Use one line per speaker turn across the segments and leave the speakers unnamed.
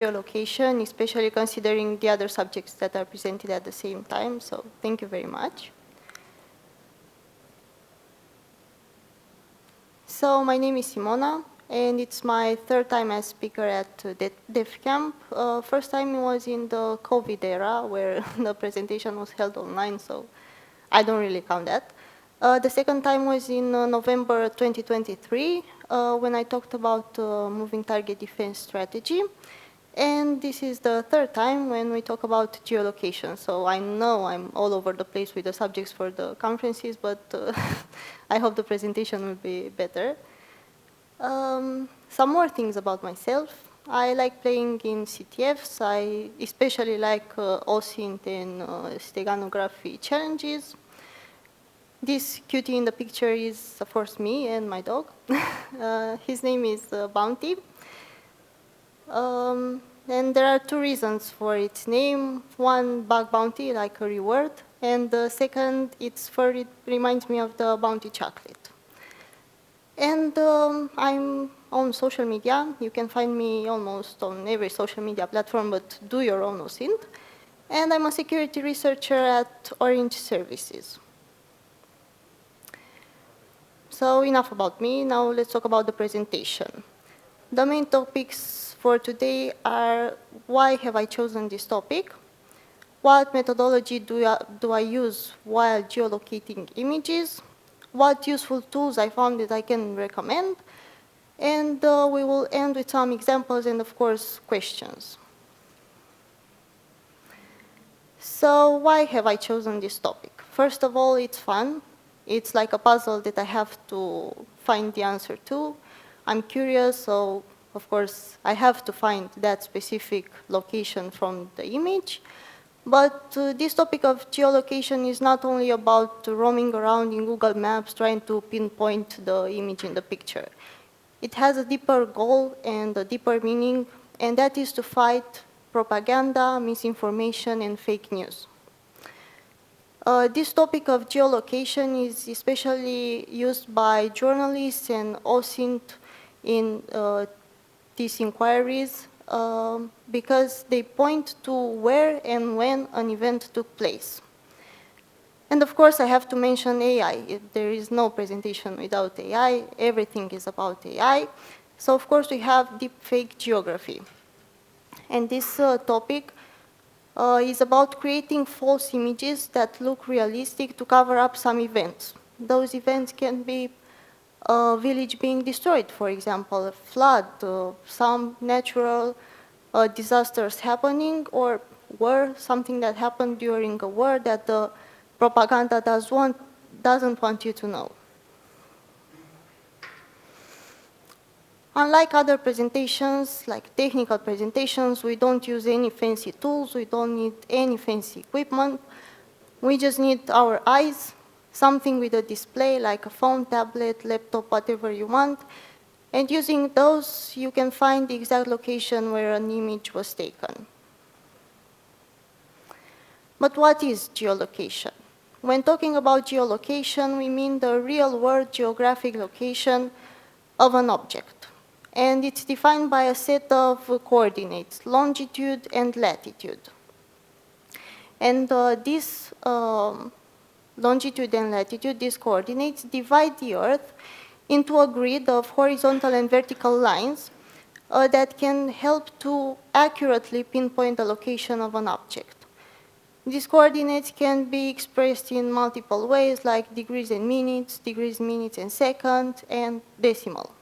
geolocation, especially considering the other subjects that are presented at the same time. So thank you very much. So my name is Simona, and it's my third time as speaker at DefCamp. First time it was in the COVID era, where the presentation was held online, so I don't really count that. The second time was in November 2023, when I talked about moving target defense strategy. And this is the third time when we talk about geolocation. So I know I'm all over the place with the subjects for the conferences, but I hope the presentation will be better. Some more things about myself. I like playing in CTFs. I especially like OSINT and steganography challenges. This cutie in the picture is, of course, me and my dog. His name is Bounty. And there are two reasons for its name. One, bug bounty, like a reward. And the second, it reminds me of the bounty chocolate. And I'm on social media. You can find me almost on every social media platform, but do your own OSINT. And I'm a security researcher at Orange Services. So enough about me. Now let's talk about the presentation. The main topics for today are: why have I chosen this topic? What methodology do I use while geolocating images? What useful tools I found that I can recommend? And we will end with some examples and, of course, questions. So why have I chosen this topic? First of all, it's fun. It's like a puzzle that I have to find the answer to. I'm curious, so of course I have to find that specific location from the image. But this topic of geolocation is not only about roaming around in Google Maps trying to pinpoint the image in the picture. It has a deeper goal and a deeper meaning, and that is to fight propaganda, misinformation, and fake news. This topic of geolocation is especially used by journalists and OSINT in these inquiries because they point to where and when an event took place. And of course, I have to mention AI. There is no presentation without AI. Everything is about AI. So of course, we have deepfake geography. And this topic is about creating false images that look realistic to cover up some events. Those events can be a village being destroyed, for example, a flood, some natural disasters happening, or war, something that happened during a war that the propaganda doesn't want you to know. Unlike other presentations, like technical presentations, we don't use any fancy tools, we don't need any fancy equipment. We just need our eyes, something with a display like a phone, tablet, laptop, whatever you want. And using those, you can find the exact location where an image was taken. But what is geolocation? When talking about geolocation, we mean the real-world geographic location of an object. And it's defined by a set of coordinates, longitude and latitude. And this longitude and latitude, these coordinates, divide the Earth into a grid of horizontal and vertical lines that can help to accurately pinpoint the location of an object. These coordinates can be expressed in multiple ways, like degrees and minutes and seconds, and decimal.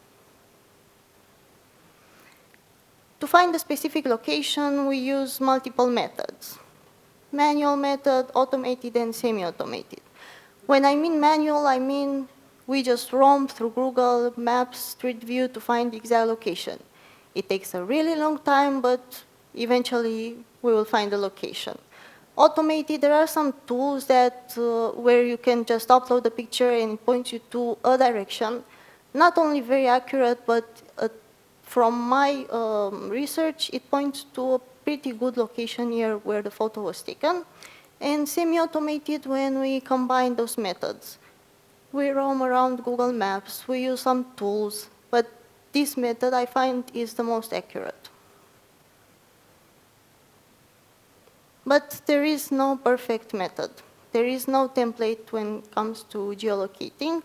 To find a specific location, we use multiple methods: manual method, automated, and semi-automated. When I mean manual, I mean we just roam through Google Maps, Street View to find the exact location. It takes a really long time, but eventually we will find the location. Automated, there are some tools that where you can just upload the picture and it points you to a direction. Not only very accurate, but from my research, it points to a pretty good location here where the photo was taken. And semi-automated, when we combine those methods. We roam around Google Maps, we use some tools, but this method I find is the most accurate. But there is no perfect method. There is no template when it comes to geolocating,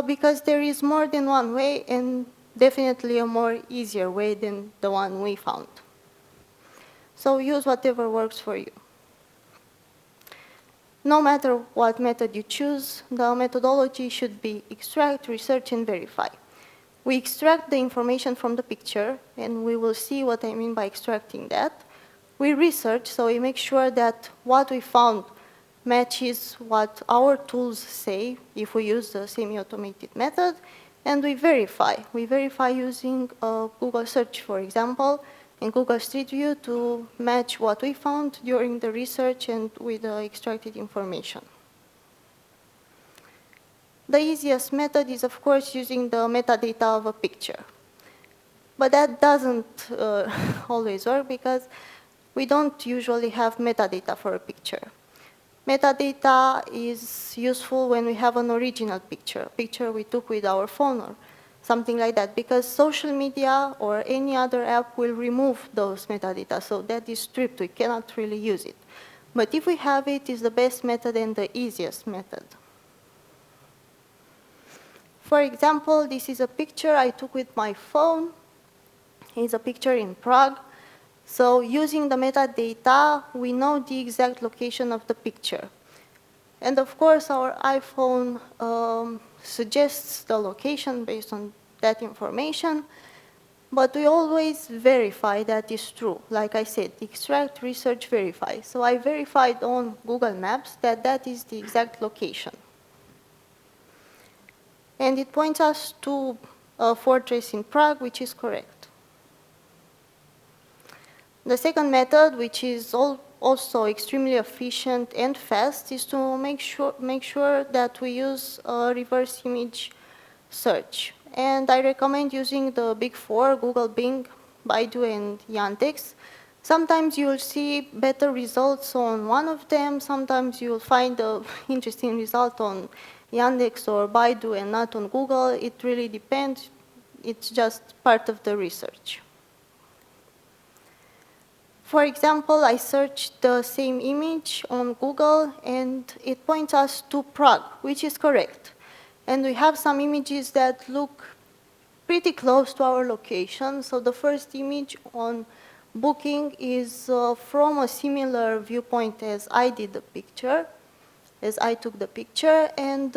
because there is more than one way and definitely a more easier way than the one we found. So use whatever works for you. No matter what method you choose, the methodology should be extract, research, and verify. We extract the information from the picture, and we will see what I mean by extracting that. We research, so we make sure that what we found matches what our tools say if we use the semi-automated method, and we verify. We verify using Google search, for example, and Google Street View to match what we found during the research and with the extracted information. The easiest method is, of course, using the metadata of a picture. But that doesn't always work because we don't usually have metadata for a picture. Metadata is useful when we have an original picture, a picture we took with our phone or something like that, because social media or any other app will remove those metadata, so that is stripped, we cannot really use it. But if we have it, it's the best method and the easiest method. For example, this is a picture I took with my phone. It's a picture in Prague. So using the metadata, we know the exact location of the picture. And of course, our iPhone suggests the location based on that information, but we always verify that is true. Like I said, extract, research, verify. So I verified on Google Maps that that is the exact location. And it points us to a fortress in Prague, which is correct. The second method, which is also extremely efficient and fast, is to make sure that we use a reverse image search. And I recommend using the big four, Google, Bing, Baidu, and Yandex. Sometimes you'll see better results on one of them. Sometimes you'll find an interesting result on Yandex or Baidu and not on Google. It really depends. It's just part of the research. For example, I searched the same image on Google, and it points us to Prague, which is correct. And we have some images that look pretty close to our location. So the first image on Booking is from a similar viewpoint as I did the picture, as I took the picture. And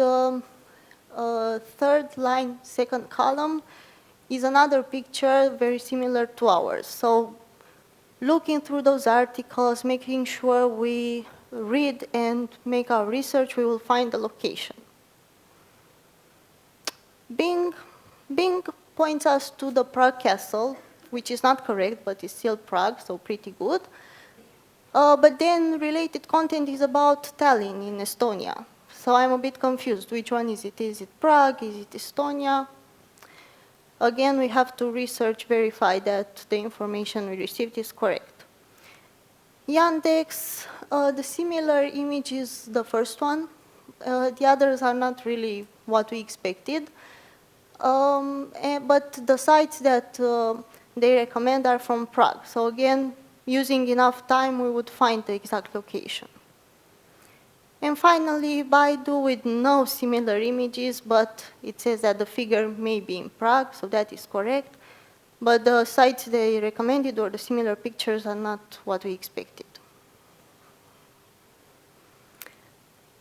third line, second column, is another picture very similar to ours. So looking through those articles, making sure we read and make our research, we will find the location. Bing points us to the Prague Castle, which is not correct, but it's still Prague, so pretty good. But then related content is about Tallinn in Estonia. So I'm a bit confused. Which one is it? Is it Prague? Is it Estonia? Again, we have to research, verify that the information we received is correct. Yandex, the similar image is the first one. The others are not really what we expected. But the sites that they recommend are from Prague. So again, using enough time, we would find the exact location. And finally, Baidu with no similar images, but it says that the figure may be in Prague, so that is correct. But the sites they recommended or the similar pictures are not what we expected.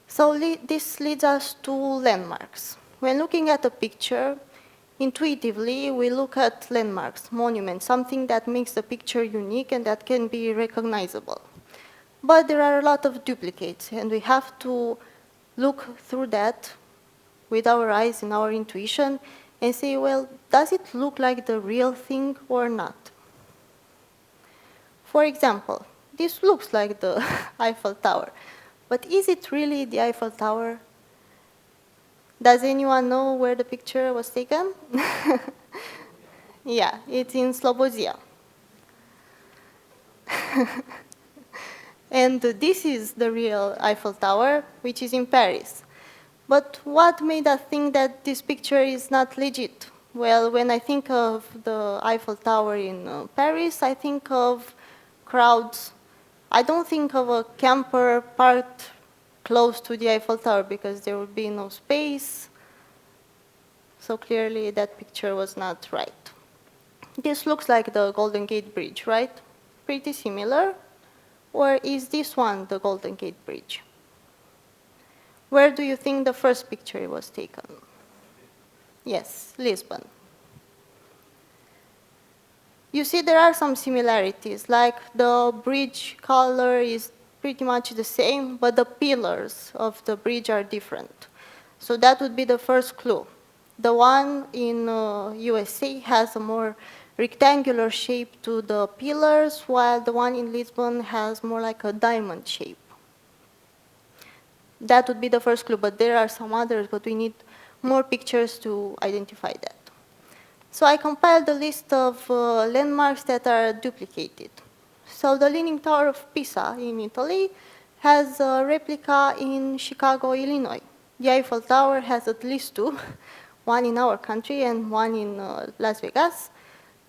So this leads us to landmarks. When looking at a picture, intuitively, we look at landmarks, monuments, something that makes the picture unique and that can be recognizable. But there are a lot of duplicates, and we have to look through that with our eyes and our intuition and say, well, does it look like the real thing or not? For example, this looks like the Eiffel Tower, but is it really the Eiffel Tower? Does anyone know where the picture was taken? Yeah, it's in Slobozia. And this is the real Eiffel Tower, which is in Paris. But what made us think that this picture is not legit? Well, when I think of the Eiffel Tower in Paris, I think of crowds I don't think of a camper parked close to the Eiffel Tower because there would be no space. So clearly that picture was not right. This looks like the Golden Gate Bridge, right? Pretty similar. Or is this one the Golden Gate Bridge? Where do you think the first picture was taken? Yes, Lisbon. You see there are some similarities, like the bridge color is pretty much the same, but the pillars of the bridge are different. So that would be the first clue. The one in USA has a more rectangular shape to the pillars, while the one in Lisbon has more like a diamond shape. That would be the first clue, but there are some others, but we need more pictures to identify that. So I compiled a list of landmarks that are duplicated. So the Leaning Tower of Pisa in Italy has a replica in Chicago, Illinois. The Eiffel Tower has at least two, one in our country and one in Las Vegas.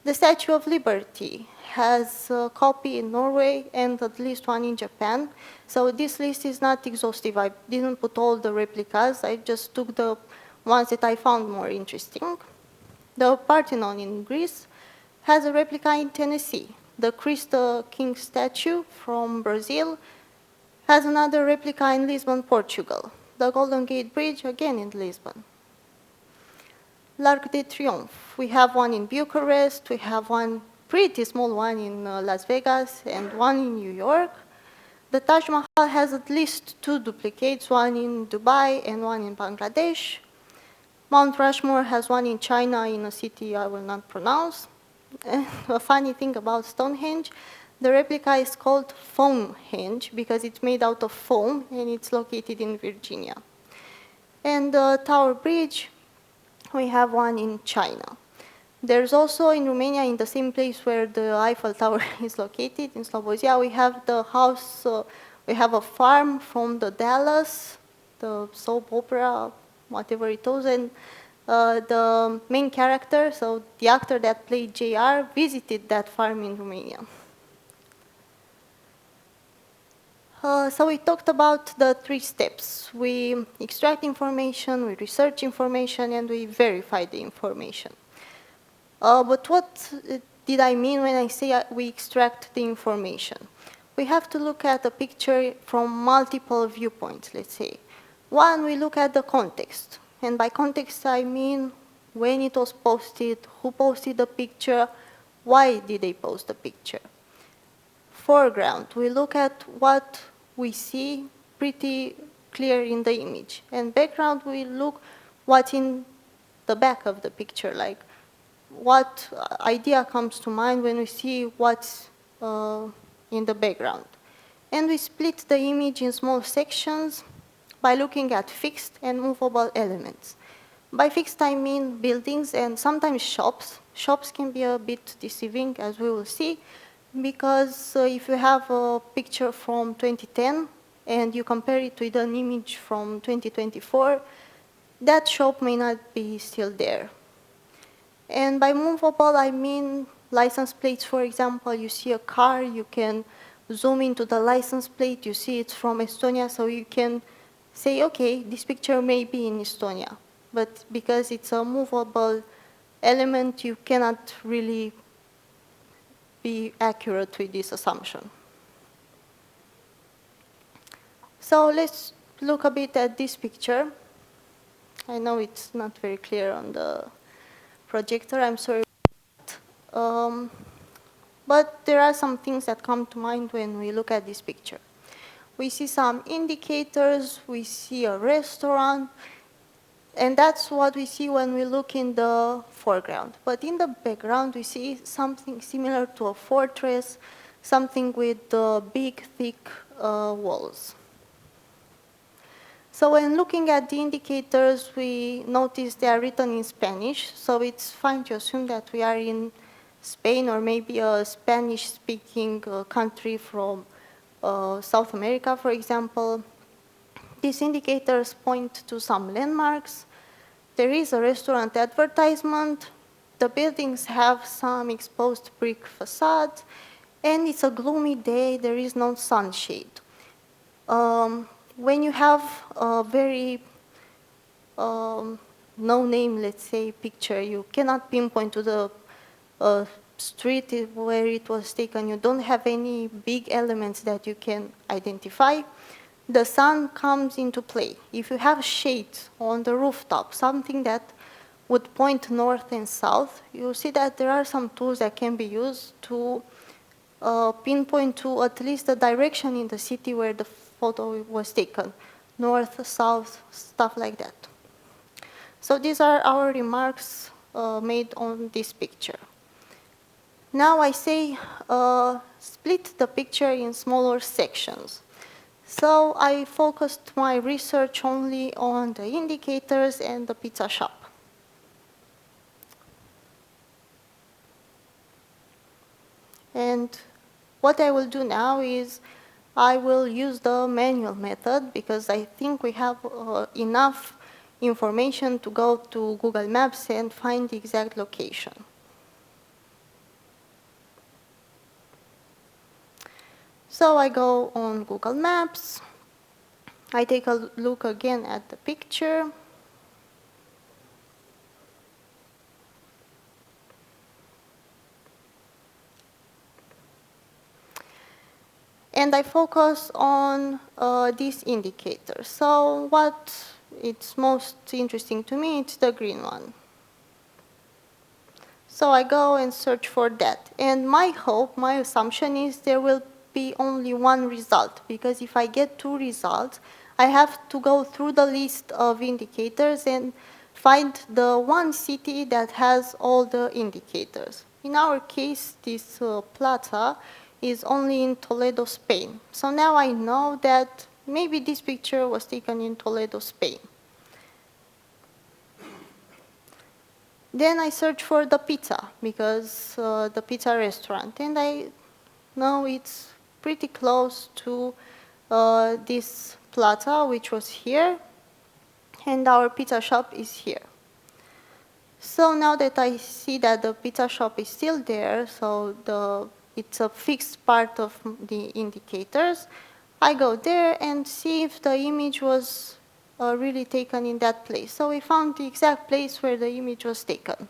The Statue of Liberty has a copy in Norway and at least one in Japan. So this list is not exhaustive. I didn't put all the replicas. I just took the ones that I found more interesting. The Parthenon in Greece has a replica in Tennessee. The Christ the King statue from Brazil has another replica in Lisbon, Portugal. The Golden Gate Bridge, again in Lisbon. L'Arc de Triomphe, we have one in Bucharest, we have one pretty small one in Las Vegas, and one in New York. The Taj Mahal has at least two duplicates, one in Dubai and one in Bangladesh. Mount Rushmore has one in China in a city I will not pronounce. And a funny thing about Stonehenge, the replica is called Foamhenge because it's made out of foam and it's located in Virginia. And the Tower Bridge, we have one in China. There's also in Romania, in the same place where the Eiffel Tower is located, in Slobozia, we have the house, we have a farm from the Dallas, the soap opera, whatever it was, and the main character, so the actor that played JR, visited that farm in Romania. So we talked about the three steps. We extract information, we research information, and we verify the information. But what did I mean when I say we extract the information? We have to look at the picture from multiple viewpoints, let's say. One, we look at the context. And by context, I mean when it was posted, who posted the picture, why did they post the picture. Foreground, we look at what we see pretty clear in the image. And background, we look what's in the back of the picture, like what idea comes to mind when we see what's in the background. And we split the image in small sections by looking at fixed and movable elements. By fixed, I mean buildings and sometimes shops. Shops can be a bit deceiving, as we will see, because if you have a picture from 2010 and you compare it with an image from 2024, that shop may not be still there. And by movable, I mean license plates, for example. You see a car, you can zoom into the license plate, you see it's from Estonia, so you can say, okay, this picture may be in Estonia. But because it's a movable element, you cannot really be accurate with this assumption. So let's look a bit at this picture. I know it's not very clear on the projector, I'm sorry. But there are some things that come to mind when we look at this picture. We see some indicators, we see a restaurant, and that's what we see when we look in the foreground. But in the background, we see something similar to a fortress, something with big, thick walls. So when looking at the indicators, we notice they are written in Spanish, so it's fine to assume that we are in Spain or maybe a Spanish-speaking country from South America, for example. These indicators point to some landmarks. There is a restaurant advertisement. The buildings have some exposed brick facades. and it's a gloomy day, there is no sunshade. When you have a very no name, let's say, picture, you cannot pinpoint to the street where it was taken, you don't have any big elements that you can identify, the sun comes into play. If you have shades on the rooftop, something that would point north and south, you'll see that there are some tools that can be used to pinpoint to at least the direction in the city where the photo was taken, north, south, stuff like that. So these are our remarks made on this picture. Now I say split the picture in smaller sections. So I focused my research only on the indicators and the pizza shop. And what I will do now is I will use the manual method because I think we have enough information to go to Google Maps and find the exact location. So I go on Google Maps, I take a look again at the picture, and I focus on these indicators. So what it's most interesting to me, it's the green one. So I go and search for that. And my hope, my assumption is there will be only one result, because if I get two results, I have to go through the list of indicators and find the one city that has all the indicators. In our case, this plaza is only in Toledo, Spain. So now I know that maybe this picture was taken in Toledo, Spain. Then I search for the pizza, because the pizza restaurant, and I know it's pretty close to this plaza, which was here, and our pizza shop is here. So now that I see that the pizza shop is still there, so it's a fixed part of the indicators, I go there and see if the image was really taken in that place. So we found the exact place where the image was taken.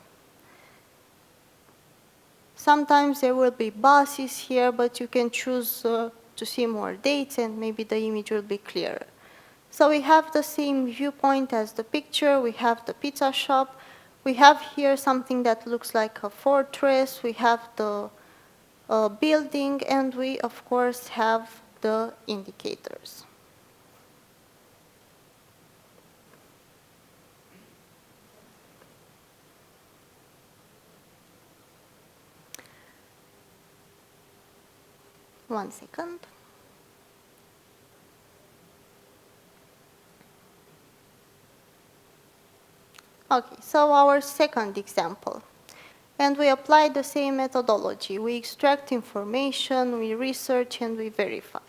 Sometimes there will be buses here, but you can choose to see more dates and maybe the image will be clearer. So we have the same viewpoint as the picture, we have the pizza shop, we have here something that looks like a fortress, we have the building, and we of course have the indicators. One second. Okay, so our second example. And we apply the same methodology. We extract information, we research, and we verify.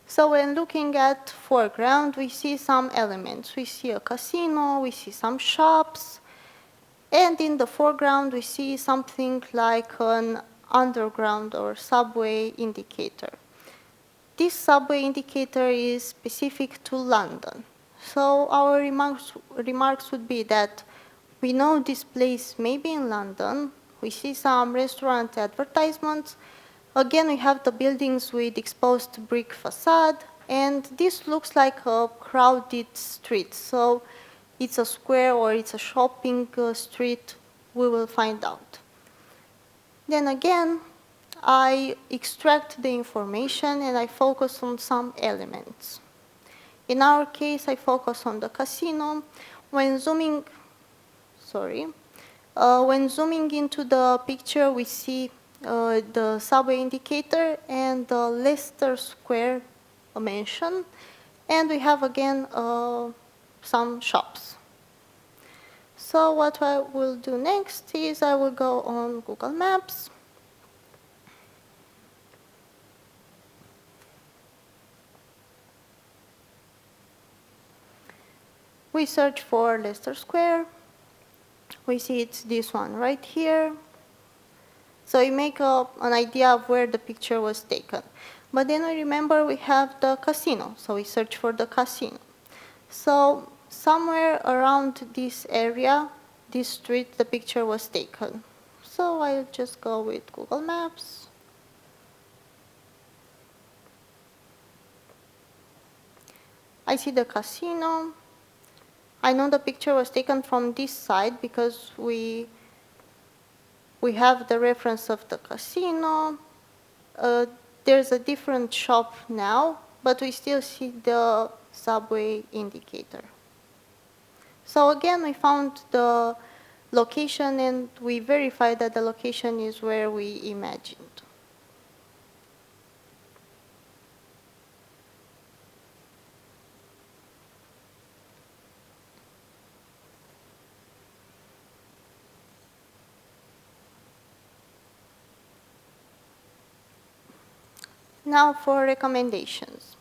So when looking at foreground, we see some elements. We see a casino, we see some shops, and in the foreground, we see something like an underground or subway indicator. This subway indicator is specific to London. So our remarks would be that we know this place may be in London. We see some restaurant advertisements. Again, we have the buildings with exposed brick facade, and this looks like a crowded street. So it's a square or it's a shopping street, we will find out. Then again, I extract the information and I focus on some elements. In our case, I focus on the casino. When zooming into the picture, we see the subway indicator and the Leicester Square mention, and we have again some shops. So what I will do next is I will go on Google Maps. We search for Leicester Square. We see it's this one right here. So you make an idea of where the picture was taken. But then we remember we have the casino, so we search for the casino. So somewhere around this area, this street, the picture was taken. So I'll just go with Google Maps. I see the casino. I know the picture was taken from this side because we have the reference of the casino. There's a different shop now, but we still see the subway indicator. So again, we found the location and we verified that the location is where we imagined. Now for recommendations.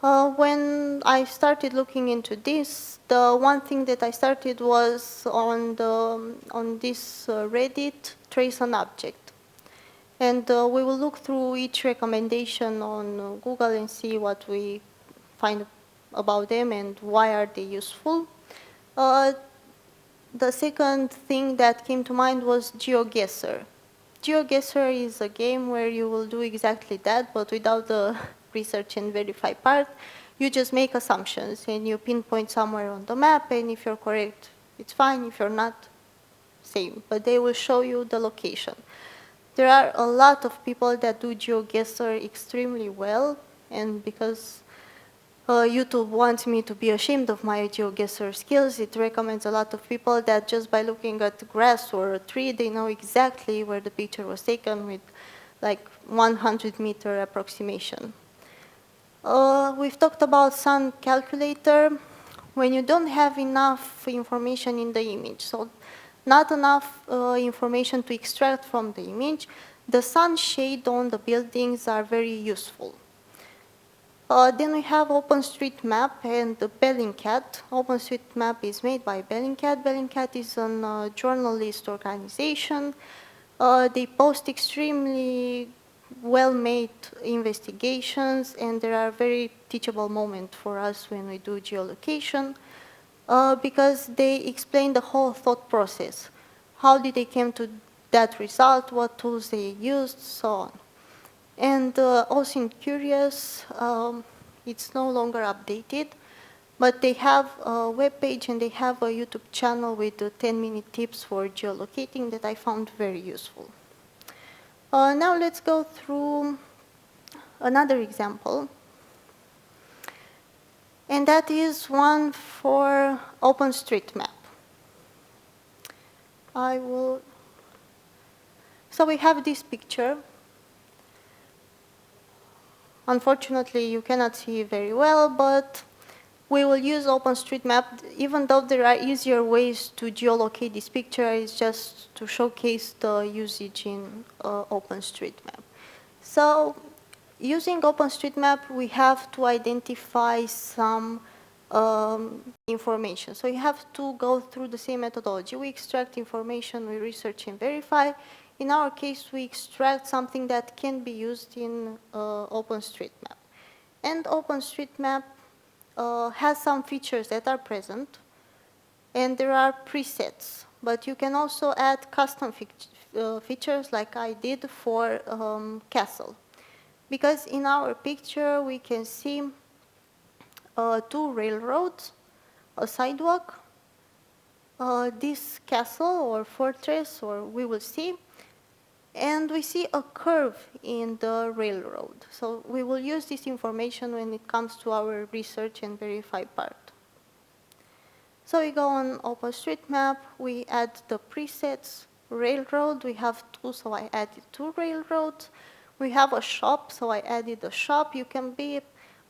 When I started looking into this, the one thing that I started was on this Reddit, trace an object. And we will look through each recommendation on Google and see what we find about them and why are they useful. The second thing that came to mind was GeoGuessr. GeoGuessr is a game where you will do exactly that, but without the research and verify part. You just make assumptions and you pinpoint somewhere on the map, and if you're correct, it's fine. If you're not, same. But they will show you the location. There are a lot of people that do GeoGuessr extremely well, and because YouTube wants me to be ashamed of my GeoGuessr skills, it recommends a lot of people that just by looking at grass or a tree, they know exactly where the picture was taken with like 100-meter approximation. We've talked about sun calculator. When you don't have enough information in the image, so not enough information to extract from the image, the sun shade on the buildings are very useful. Then we have OpenStreetMap and the Bellingcat. OpenStreetMap is made by Bellingcat. Bellingcat is a journalist organization. They post extremely well-made investigations, and there are very teachable moments for us when we do geolocation because they explain the whole thought process. How did they come to that result, what tools they used, so on. And also in Curious, it's no longer updated, but they have a web page and they have a YouTube channel with 10-minute tips for geolocating that I found very useful. Now let's go through another example. And that is one for OpenStreetMap. So we have this picture. Unfortunately, you cannot see very well, but we will use OpenStreetMap, even though there are easier ways to geolocate this picture. It's just to showcase the usage in OpenStreetMap. So using OpenStreetMap, we have to identify some information. So you have to go through the same methodology. We extract information, we research and verify. In our case, we extract something that can be used in OpenStreetMap. And OpenStreetMap has some features that are present, and there are presets. But you can also add custom features like I did for castle. Because in our picture, we can see 2 railroads, a sidewalk, this castle or fortress, or we will see, and we see a curve in the railroad. So we will use this information when it comes to our research and verify part. So we go on OpenStreetMap, we add the presets, railroad, we have 2, so I added 2 railroads. We have a shop, so I added a shop. You can be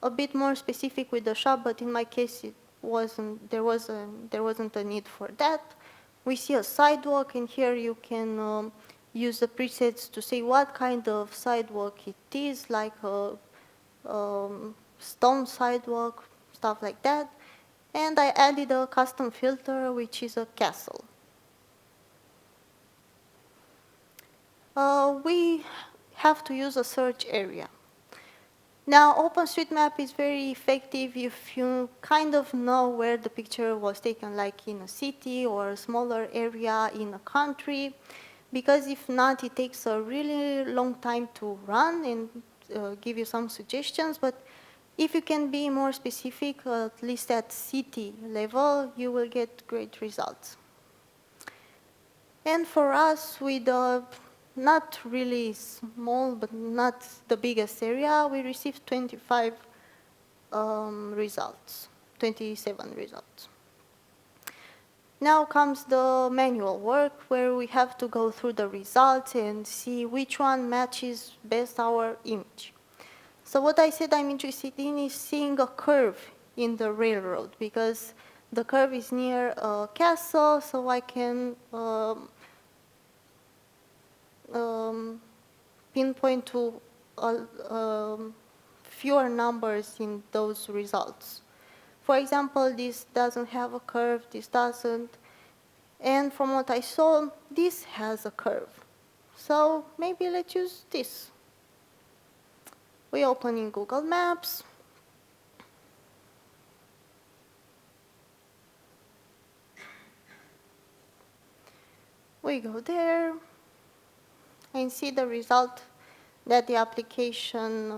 a bit more specific with the shop, but in my case there wasn't a need for that. We see a sidewalk, and here you can use the presets to say what kind of sidewalk it is, like a stone sidewalk, stuff like that. And I added a custom filter, which is a castle. We have to use a search area. Now, OpenStreetMap is very effective if you kind of know where the picture was taken, like in a city or a smaller area in a country, because if not, it takes a really long time to run and give you some suggestions. But if you can be more specific, at least at city level, you will get great results. And for us, with not really small, but not the biggest area, we received 25 results, 27 results. Now comes the manual work, where we have to go through the results and see which one matches best our image. So what I said I'm interested in is seeing a curve in the railroad, because the curve is near a castle, so I can pinpoint to fewer numbers in those results. For example, this doesn't have a curve, this doesn't, and from what I saw, this has a curve. So maybe let's use this. We open in Google Maps. We go there and see the result that the application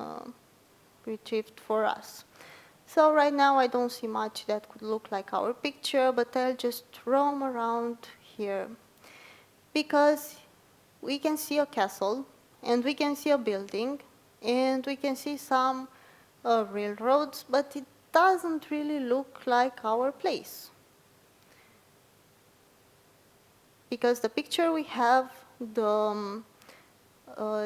retrieved for us. So right now I don't see much that could look like our picture, but I'll just roam around here, because we can see a castle, and we can see a building, and we can see some railroads, but it doesn't really look like our place. Because the picture we have,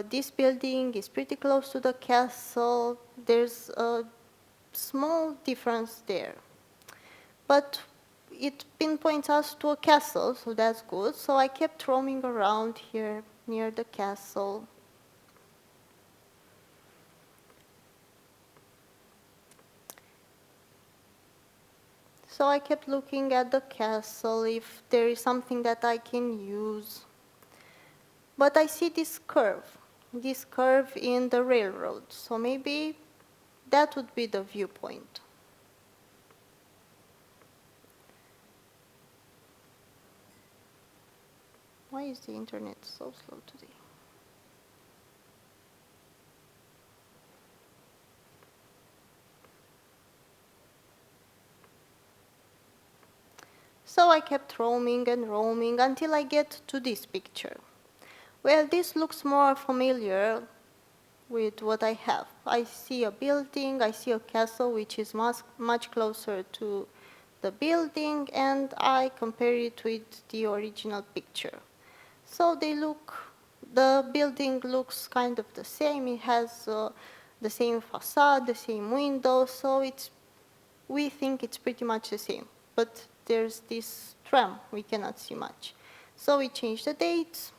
this building is pretty close to the castle. There's a small difference there. But it pinpoints us to a castle, so that's good. So I kept roaming around here near the castle. So I kept looking at the castle if there is something that I can use. But I see this curve in the railroad. So maybe that would be the viewpoint. Why is the internet so slow today? So I kept roaming and roaming until I get to this picture. Well, this looks more familiar with what I have. I see a building, I see a castle which is much closer to the building, and I compare it with the original picture. So the building looks kind of the same. It has the same facade, the same windows, so we think it's pretty much the same. But there's this tram, we cannot see much. So we change the dates,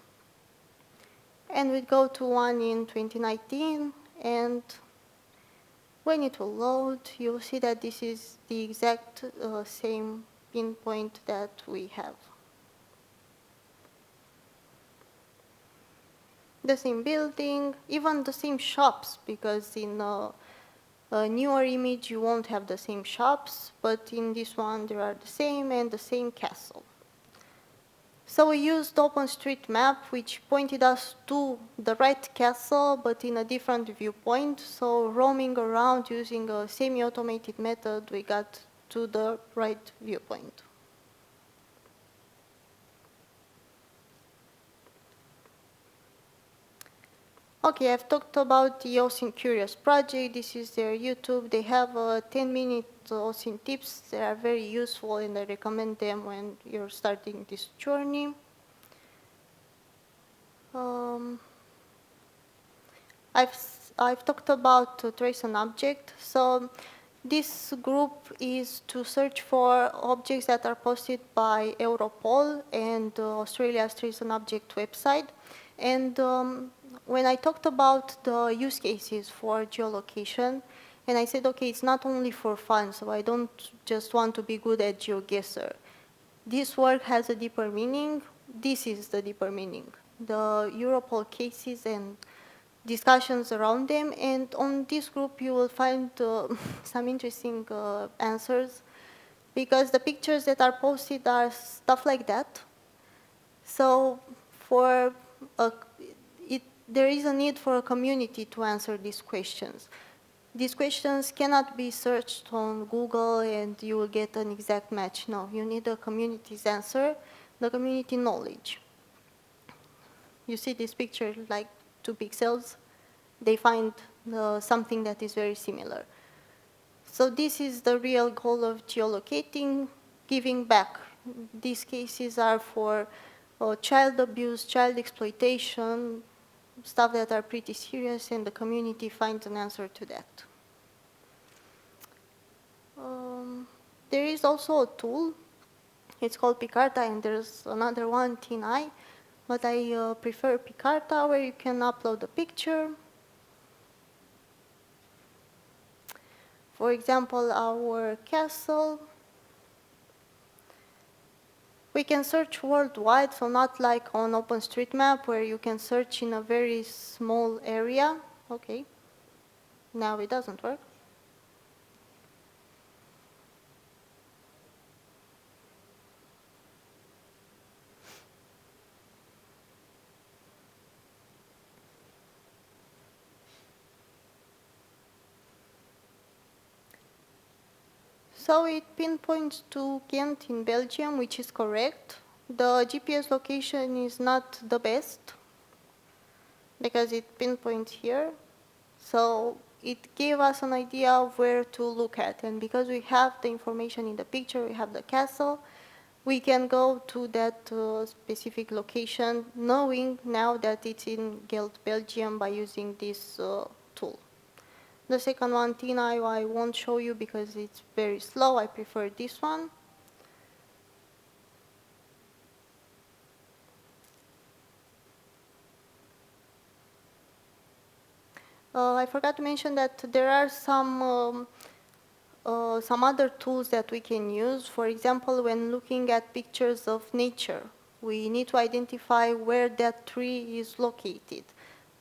and we go to one in 2019, and when it will load, you'll see that this is the exact same pinpoint that we have. The same building, even the same shops, because in a newer image you won't have the same shops, but in this one there are the same, and the same castle. So we used OpenStreetMap, which pointed us to the right castle, but in a different viewpoint. So roaming around using a semi-automated method, we got to the right viewpoint. Okay, I've talked about the OSINT Curious project. This is their YouTube. They have 10-minute OSINT tips. They are very useful, and I recommend them when you're starting this journey. I've talked about trace an object. So this group is to search for objects that are posted by Europol and Australia's Trace an Object website. And when I talked about the use cases for geolocation, and I said, okay, it's not only for fun, so I don't just want to be good at GeoGuessr. This work has a deeper meaning. This is the deeper meaning. the Europol cases and discussions around them. And on this group, you will find some interesting answers, because the pictures that are posted are stuff like that. So for a, there is a need for a community to answer these questions. These questions cannot be searched on Google and you will get an exact match. No, you need a community's answer, the community knowledge. You see this picture like 2 pixels, they find something that is very similar. So this is the real goal of geolocating, giving back. These cases are for child abuse, child exploitation, stuff that are pretty serious, and the community finds an answer to that. There is also a tool. It's called Picarta, and there's another one, TNI, but I prefer Picarta, where you can upload a picture. For example, our castle. We can search worldwide, so not like on OpenStreetMap, where you can search in a very small area. Okay, now it doesn't work. So it pinpoints to Ghent in Belgium, which is correct. The GPS location is not the best because it pinpoints here. So it gave us an idea of where to look at. And because we have the information in the picture, we have the castle, we can go to that specific location, knowing now that it's in Ghent, Belgium, by using this tool. The second one, Tina, I won't show you because it's very slow. I prefer this one. I forgot to mention that there are some other tools that we can use. For example, when looking at pictures of nature, we need to identify where that tree is located.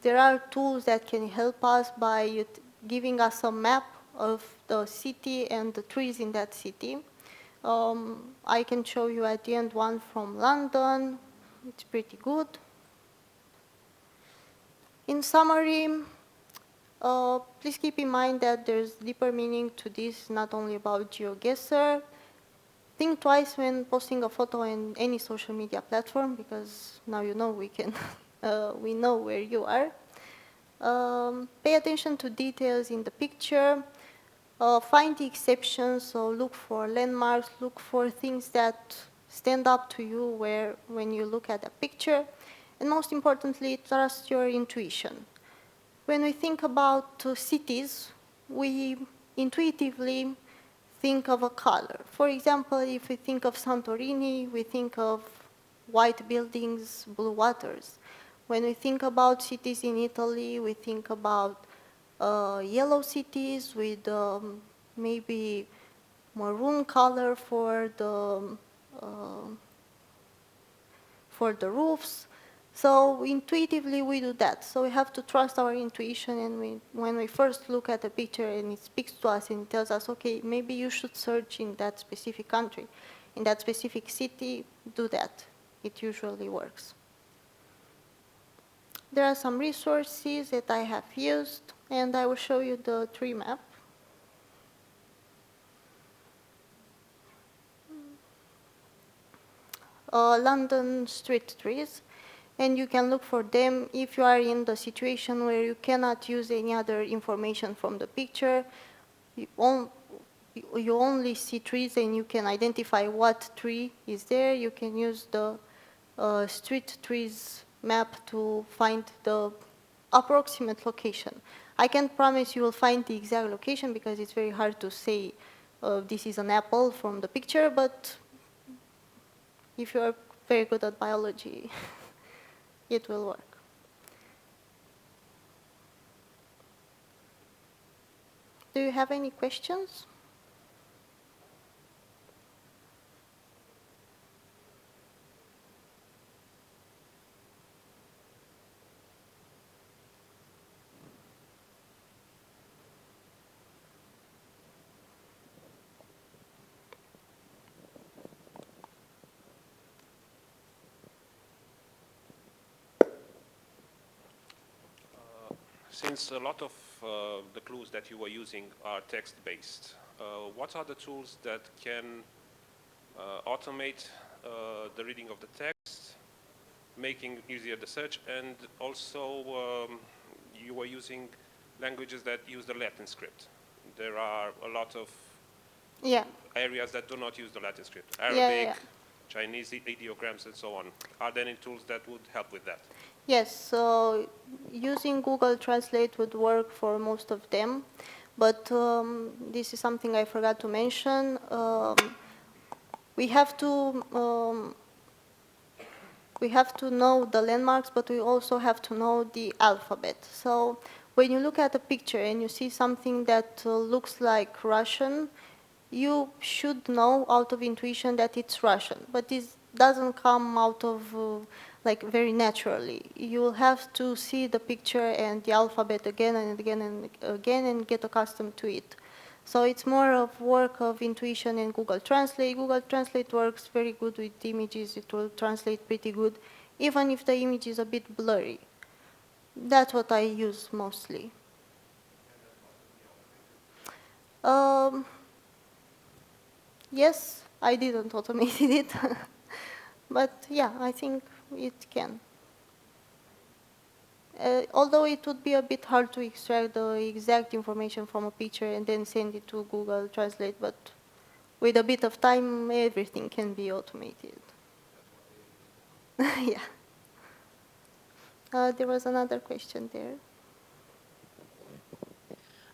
There are tools that can help us by giving us a map of the city and the trees in that city. I can show you at the end one from London. It's pretty good. In summary, please keep in mind that there's deeper meaning to this, not only about GeoGuessr. Think twice when posting a photo on any social media platform, because now you know we can, we know where you are. Pay attention to details in the picture. Find the exceptions, so look for landmarks, look for things that stand up to you when you look at a picture. And most importantly, trust your intuition. When we think about cities, we intuitively think of a color. For example, if we think of Santorini, we think of white buildings, blue waters. When we think about cities in Italy, we think about yellow cities with maybe maroon color uh, for the roofs. So intuitively we do that. So we have to trust our intuition, and when we first look at a picture and it speaks to us and it tells us, okay, maybe you should search in that specific country, in that specific city, do that. It usually works. There are some resources that I have used, and I will show you the tree map. London street trees, and you can look for them if you are in the situation where you cannot use any other information from the picture. You only see trees and you can identify what tree is there. You can use the street trees map to find the approximate location. I can't promise you will find the exact location because it's very hard to say this is an apple from the picture, but if you are very good at biology, it will work. Do you have any questions?
since a lot of the clues that you are using are text-based, what are the tools that can automate the reading of the text, making easier the search, and also you are using languages that use the Latin script. There are a lot of areas that do not use the Latin script, Arabic, Chinese ideograms, and so on. Are there any tools that would help with that?
Yes, so using Google Translate would work for most of them, but this is something I forgot to mention. We have to know the landmarks, but we also have to know the alphabet. So when you look at a picture and you see something that looks like Russian, you should know out of intuition that it's Russian, but this doesn't come out of like very naturally. You will have to see the picture and the alphabet again and again and again and get accustomed to it. So it's more of work of intuition in Google Translate. Google Translate works very good with images. It will translate pretty good, even if the image is a bit blurry. That's what I use mostly. Yes, I didn't automate it, but yeah, I think it can. Although it would be a bit hard to extract the exact information from a picture and then send it to Google Translate, but with a bit of time, everything can be automated. Yeah. There was another question there.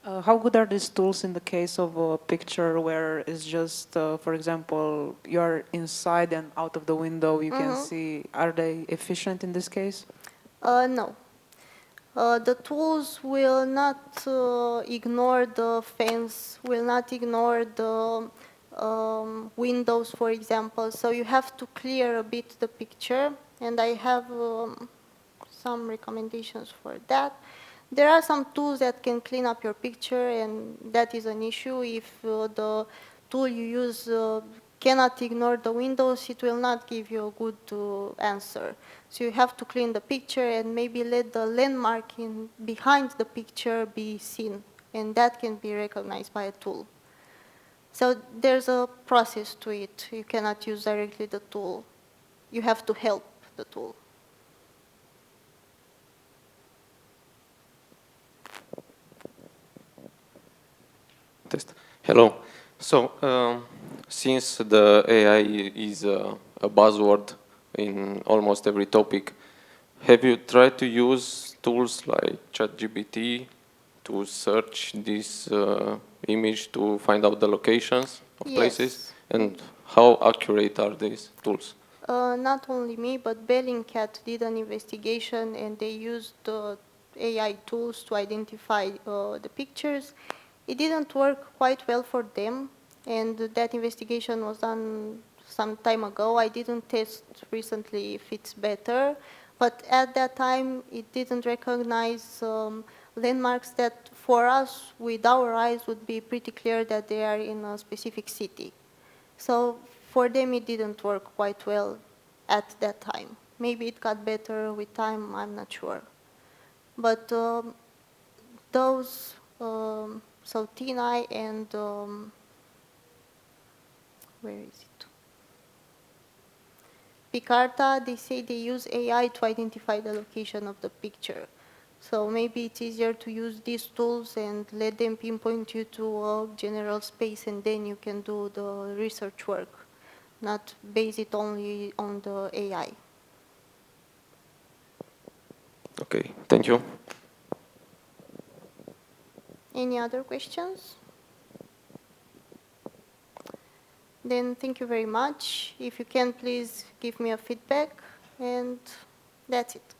How good are these tools in the case of a picture where it's just, for example, you're inside and out of the window you can see? Are they efficient in this case?
No. The tools will not ignore the fence, will not ignore the windows, for example. So you have to clear a bit the picture, and I have some recommendations for that. There are some tools that can clean up your picture, and that is an issue. If the tool you use cannot ignore the windows, it will not give you a good answer. So you have to clean the picture and maybe let the landmark behind the picture be seen, and that can be recognized by a tool. So there's a process to it. You cannot use directly the tool. You have to help the tool.
Hello. So, since the AI is a buzzword in almost every topic, have you tried to use tools like ChatGPT to search this image to find out the locations of places? And how accurate are these tools?
Not only me, but Bellingcat did an investigation and they used AI tools to identify the pictures. It didn't work quite well for them, and that investigation was done some time ago. I didn't test recently if it's better, but at that time it didn't recognize landmarks that for us with our eyes would be pretty clear that they are in a specific city. So for them it didn't work quite well at that time. Maybe it got better with time, I'm not sure. But those, so TNI and, where is it? Picarta, they say they use AI to identify the location of the picture. So maybe it's easier to use these tools and let them pinpoint you to a general space, and then you can do the research work, not base it only on the AI.
Okay, thank you.
Any other questions? Then thank you very much. If you can, please give me a feedback, and that's it.